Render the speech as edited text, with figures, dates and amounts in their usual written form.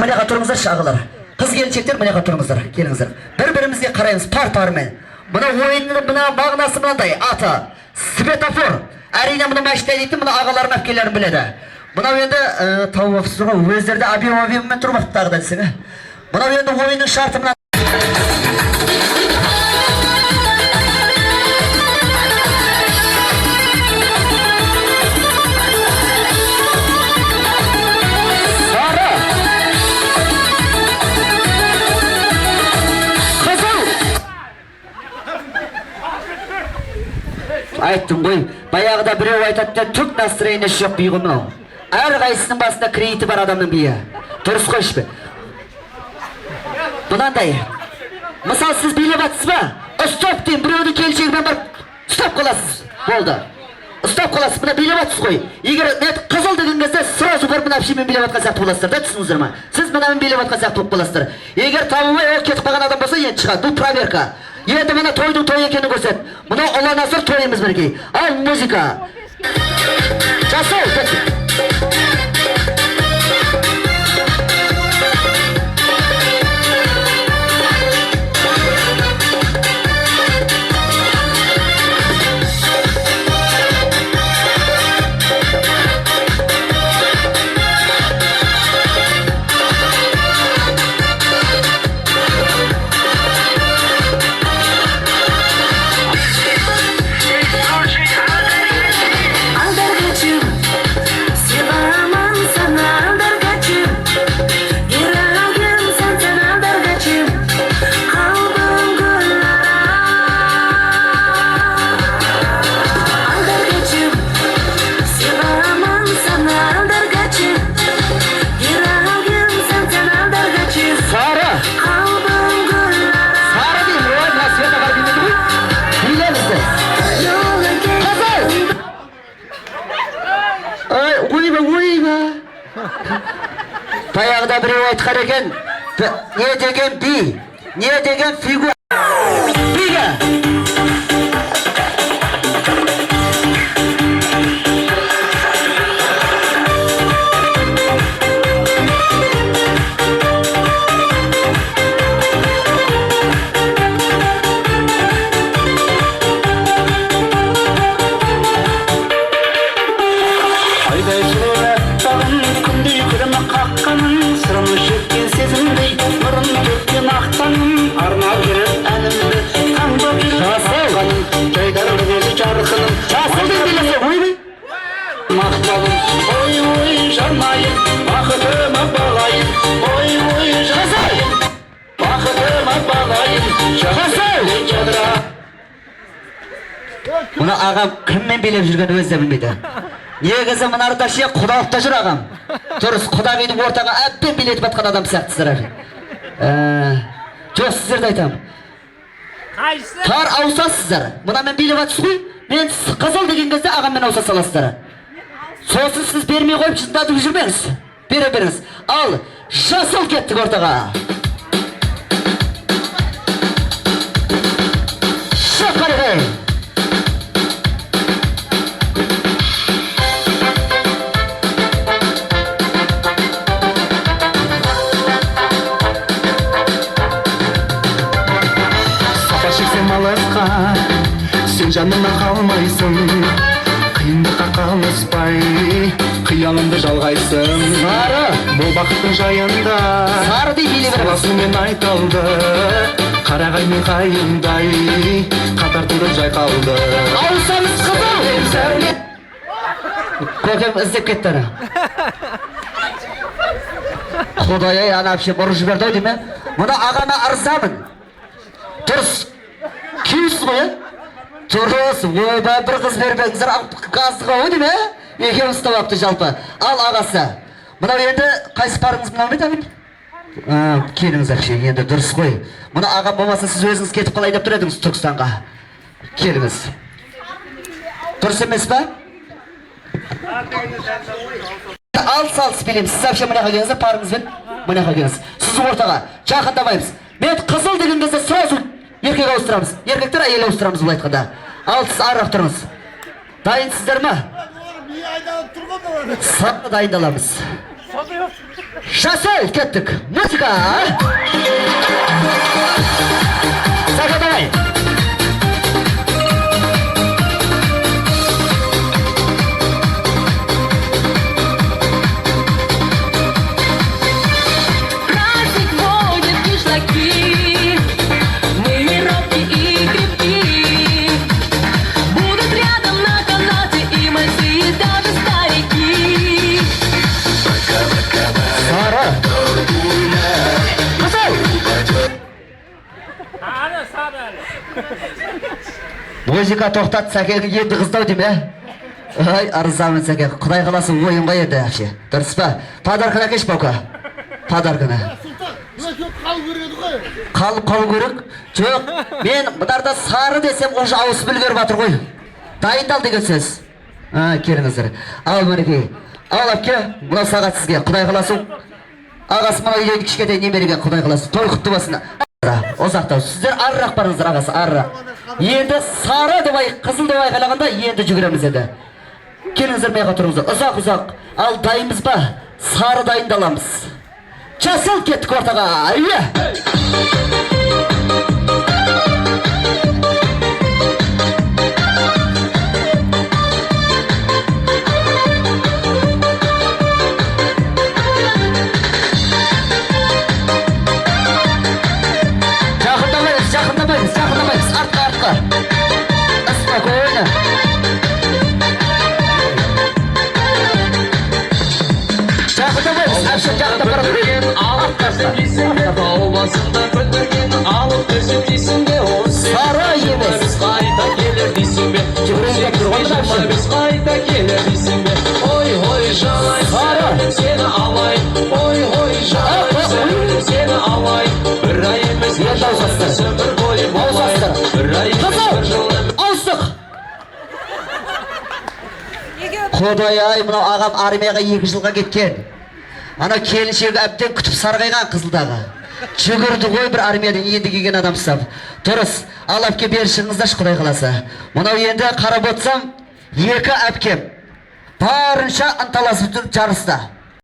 Mına қатырыңыздар шағылар. Қыз келіншектер мына қатырыңыздар. Келіңіздер. Бір-бірімізге қараймыз пар-пармен. Мына ойынның мына мағынасы мынандай. Аты светофор. Әрине мұны мәште дейтін мұны ағаларым әпкелерім біледі. Мына енді тауып отырсызға өздерде объем-мен тұрмақты тағы да десең. Мына енді ойынның шарты мына айттым ғой, баяғыда біреу айтады түк настроениесі жоқ бейгі мынау. Әр қайсының басында кредиті бар адамның бейі. Дұрыс қойшы бе? Бұнандай. Мысал сіз билеп атсыз ба? Ұстап дейін, біреудің келіншегімен бар, ұстап қаласыз. Болды. Ұстап қаласыз, бұна билеп атсыз ғой. Егер қызыл деген кезде сразу бір мына әпшемен билеп атқан сияқты боласыздар, да түсіңіздер ма? Сіз мынамен билеп атқан сияқты болып қаласыздар. Егер табылмай ол кетіп қалған адам болса, енді шығады. Бұл проверка. Енді мына тойдың той екенін көрсет. Мұны ұланасыр тойымыз бірге. Ал музыка. Жасыл, баяғыда біреу айтқан екен, не деген би, не деген фигура. Биге! Мұны ағам кіммен билеп жүрген өзі де білмейді. Негізі мұнарда ше құдалықта жүр ағам. Дұрыс, құда бейдің ортаға әббен билетіп атқан адам сияқтысыздар. Жоқ, сіздерді айтам. Тар ауысасыздар. Мұна мен билеп атсыз ғой. Мен қызыл деген кезде ағаммен ауыса саласыздар. Сосын сіз бермей қойып жындатып жүрмеңіз. Бере беріңіз. Ал, жасыл кеттік ортаға. Шақарғай. Сен жанына қалмайсың, қиындыққа қалыспай, қиялыңды жалғайсың. Сары! Бұл бақыттың жайында саласымен айталды, қарағай мен қайыңдай, қатар тұрып жайқалды. Ауысамыз қызыл! Көкем іздеп кетті ана. Құдай-ай, ана әпше бұрып жіберді ой дейме? Мұна ағама арзамын. Дұрыс. Күйіз ғой, Дұрыс, ойбай бір қыз бербеңіздер газдыға өйді ме? Екеуміз табапты жалпы. Ал ағасы, мұнау енді қайсы парыңыз мұнау ме табын? Келіңіз әпше, енді дұрыс қой. Мұны ағам болмаса сіз өзіңіз кетіп қалай деп тұр едіңіз Түркістанға. Келіңіз. Дұрыс емес па? Ал салыс білем, сіз әпше мұнаға келіңіз, парыңызбен мұнаға келіңіз. Сіз ортаға, жақындамаймыз. Мен қызыл деген кезде сразу еркек ауыстырамыз. Еркектер әйел ауыстырамыз бұл айтқанда. Ал сіз арық тұрыңыз. Дайынсыздар ма? Сапқа дайындаламыз. Жасай, кеттік. Музыка. Сақа давай. Праздник водит кишлаки, мы робкие и крепки. Будут рядом на канате и мальцы, и даже старики. Сары. Қызыл. Музыка тоқтат, сәкеге енді қыздау деме. Ай, арызамын сәке, құдай қаласы ойын ғой еді әпше. Дұрыс па? Подаркына кеш баука. Подаркына. Қалып қалу керек? Жоқ, мен бұдарда сары десем, уже ауысып үлгеріп батыр ғой. Дайындал деген сөз. Келіңіздер. Ал мінекей. Ал әпке, мынау сағат сізге. Құдай қаласы. Ағасы мынау үйдегі кішкентай немереге құдай қаласы. Той құтты болсын. Ұзақтау. Сіздер арырақ барыңыздар ағасы, арырақ. Енді сары деп қызыл деп айқайлағанда енді жүгіреміз еді. Келіңіздер меға тұрыңыздар. Ұзақ. Ал дайынбыз ба? Сары дайындаламыз. Жасыл кеттік ортаға. Жақындамаймыз. Артқа. Спокойно. Жақындамаймыз. Жақында барады. Алып төсіп жейсіңде, тауласында көтерген алып төсіп жейсіңде, Сары емес. Біз қайта келер дейсің бе? Жүгірейін тұрғанда әпше. Біз қайта келер дейсің бе? Ой, жалай, сәлем сені алай. Ой, жалай, сәлем сені алай. Бір ай емес, бір жыл, бір бойы болай. Бір ай емес, бір жыл. Ауыстық. Құдай ай, мынау ағам армияға 2 жылға кеткен. Ана келіншегі әбден күтіп сарғайған қызылдағы. Жүгірді ғой бір армиядан енді келген адам сап. Дұрыс, ал әпке бері шығыңыздашы құдай қаласа. Мынау енді қарап отырсам, 2 әпкем барынша ынталасып жүр жарыста.